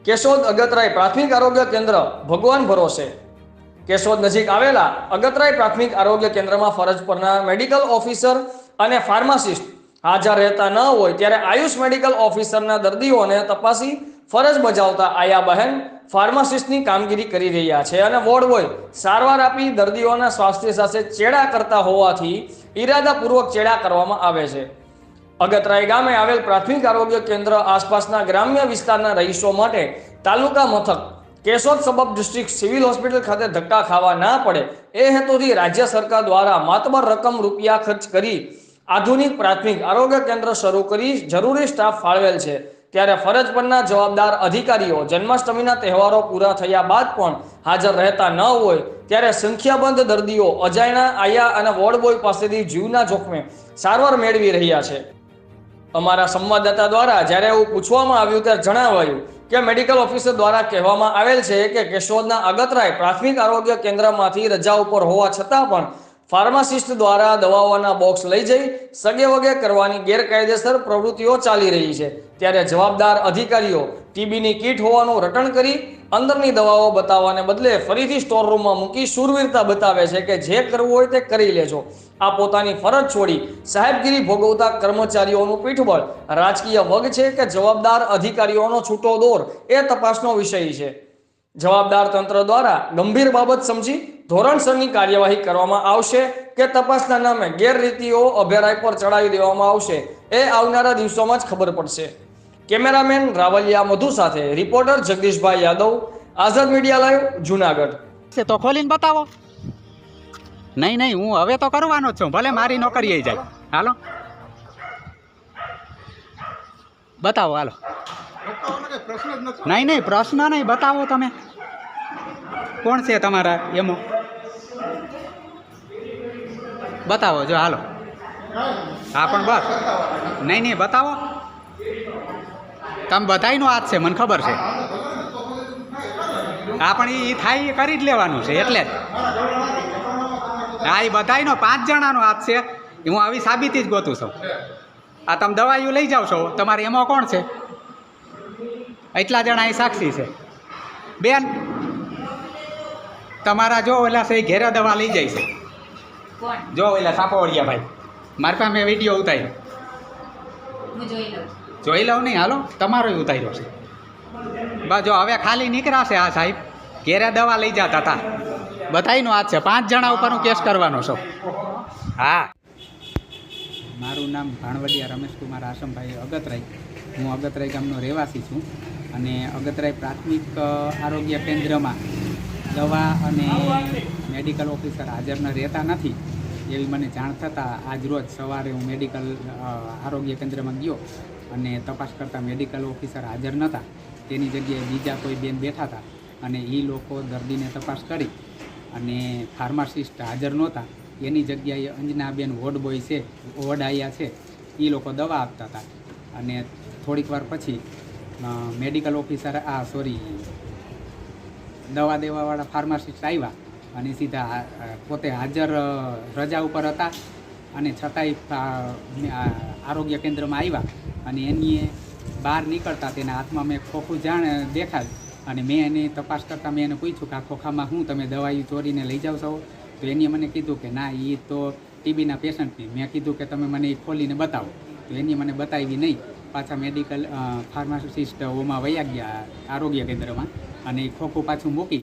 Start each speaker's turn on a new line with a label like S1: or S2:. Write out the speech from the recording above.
S1: કેશોદ અગતરાય પ્રાથમિક આરોગ્ય કેન્દ્ર ભગવાન ભરોસે. કેશોદ નજીક આવેલા અગતરાય પ્રાથમિક આરોગ્ય કેન્દ્રમાં ફરજ પરના મેડિકલ ઓફિસર અને ફાર્માસિસ્ટ હાજર રહેતા ન હોય ત્યારે આયુષ મેડિકલ ઓફિસરના દર્દીઓને તપાસી ફરજ બજાવતા આયા બહેન ફાર્માસિસ્ટની કામગીરી કરી રહ્યા છે અને વોર્ડ બોય સારવાર આપી દર્દીઓના સ્વાસ્થ્ય સાથે ચેડા કરતા હોવાથી ઈરાદાપૂર્વક ચેડા કરવામાં આવે છે. અગતરાય ગામે આવેલ પ્રાથમિક આરોગ્ય કેન્દ્ર આસપાસના ગ્રામ્ય વિસ્તારના રહીશો માટે તાલુકા મથક Keshod sub district civil hospital ખાતે ધક્કા ખાવા ના પડે એ હેતુથી રાજ્ય સરકાર દ્વારા માતબર રકમ રૂપિયા ખર્ચ કરી આધુનિક પ્રાથમિક આરોગ્ય કેન્દ્ર શરૂ કરી જરૂરી સ્ટાફ ફાળવેલ છે. ત્યારે ફરજ પરના જવાબદાર અધિકારીઓ જન્માષ્ટમીના તહેવારો પૂરા થયા બાદ પણ હાજર રહેતા ન હોય ત્યારે સંખ્યાબંધ દર્દીઓ અજાયણા આયા અને વોર્ડ બોય પાસેથી જીવના જોખમે સારવાર મેળવી રહ્યા છે. અમારા સંવાદદાતા દ્વારા જ્યારે એવું પૂછવામાં આવ્યું ત્યારે જણાવાયું કે મેડિકલ ઓફિસર દ્વારા કહેવામાં આવેલ છે કે કેશોદના અગતરાય પ્રાથમિક આરોગ્ય કેન્દ્રમાંથી રજા ઉપર હોવા છતાં પણ ફાર્માસિસ્ટ દ્વારા દવાઓના બોક્સ લઈ જઈ સગે વગે કરવાની ગેરકાયદેસર પ્રવૃત્તિઓ ચાલી રહી છે. ત્યારે જવાબદાર અધિકારીઓ ટીબીની કીટ હોવાનું રટણ કરી અંદરની દવાઓ બતાવવાને બદલે ફરીથી સ્ટોર રૂમમાં મૂકી શૂરવીરતા બતાવે છે કે જે કરવું હોય તે કરી લેજો. આ પોતાની ફરજ છોડી સાહેબગીરી ભોગવતા કર્મચારીઓનું પીઠબળ રાજકીય વગ છે કે જવાબદાર અધિકારીઓનો છૂટો દોર એ તપાસનો વિષય છે. જવાબદાર તંત્ર દ્વારા ગંભીર બાબત સમજી ધોરણસરની કાર્યવાહી કરવામાં આવશે કે તપાસના નામે ગેરરીતિઓ અભેરાય પર ચડાવી દેવામાં આવશે એ આવનારા દિવસોમાં જ ખબર પડશે. કેમેરામેન રાવલિયા મધુ સાથે રિપોર્ટર જગદીશભાઈ યાદવ, આઝાદ મીડિયા લાઈવ, જુનાગઢ.
S2: તો ખોલીને બતાવો. નહીં હું હવે તો કરવાનો જ છું, ભલે મારી નોકરી જાય. હાલો બતાવો, હાલો. નહીં પ્રશ્ન નહીં, બતાવો તમે કોણ છે તમારા એમો, બતાવો જો. હાલો હા પણ બસ નહીં બતાવો. તમે બધાયનો હાથ છે, મને ખબર છે. હા પણ એ થાય એ કરી જ લેવાનું છે એટલે જ. હા એ બધાયનો 5 જણાનો હાથ છે. હું આવી સાબિતી જ ગોતું છું. આ તમે દવાઈઓ લઈ જાઓ છો, તમારે એમાં કોણ છે? એટલા જણા એ સાક્ષી છે. બેન તમારા જો ઓલા છે ઘેરા દવા લઈ જાય છે. જો ઓલા સાપોવડિયા ભાઈ, મારી પાસે મેં વિડીયો ઉતાર્યો. જોઈ લઉં નહીં, હાલો તમારો ઉતાર્યો છે. બસ જો હવે ખાલી નીકળાશે. આ સાહેબ ઘેરા દવા લઈ જતા હતા. બધાયનો હાથ છે. 5 જણા ઉપર હું કેસ કરવાનો છું. હા, મારું નામ ભાણવડિયા રમેશકુમાર આસમભાઈ અગતરાય. હું અગતરાય ગામનો રહેવાસી છું અને અગતરાય પ્રાથમિક આરોગ્ય કેન્દ્રમાં દવા અને મેડિકલ ઓફિસર હાજર ન રહેતા નથી એવી મને જાણ થતાં આજ રોજ સવારે હું મેડિકલ આરોગ્ય કેન્દ્રમાં ગયો અને તપાસ કરતાં મેડિકલ ઓફિસર હાજર નહોતા. તેની જગ્યાએ બીજા કોઈ બેન બેઠા હતા અને એ લોકો દર્દીને તપાસ કરી અને ફાર્માસિસ્ટ હાજર નહોતા. એની જગ્યાએ અંજનાબેન વોર્ડ બોય છે, વોર્ડ આયા છે, એ લોકો દવા આપતા હતા. અને થોડીક વાર પછી મેડિકલ ઓફિસર દવા દેવાવાળા ફાર્માસિસ્ટ આવ્યા અને સીધા પોતે હાજર રજા ઉપર હતા અને છતાંય આરોગ્ય કેન્દ્રમાં આવ્યા અને એની બહાર નીકળતા તેના હાથમાં મેં ખોખું દેખાય અને મેં એની તપાસ કરતાં મેં એને પૂછ્યું કે આ ખોખામાં હું તમે દવાઈ ચોરીને લઈ જાઓ છો? તો એની મને કીધું કે ના, એ તો ટીબીના પેશન્ટની. મેં કીધું કે તમે મને એ ખોલીને બતાવો. તો એની મને બતાવી નહીં. પાછા મેડિકલ ફાર્માસિસ્ટ ઓમાં વયા ગયા આરોગ્ય કેન્દ્રમાં અને એ ખોખું પાછું મૂકી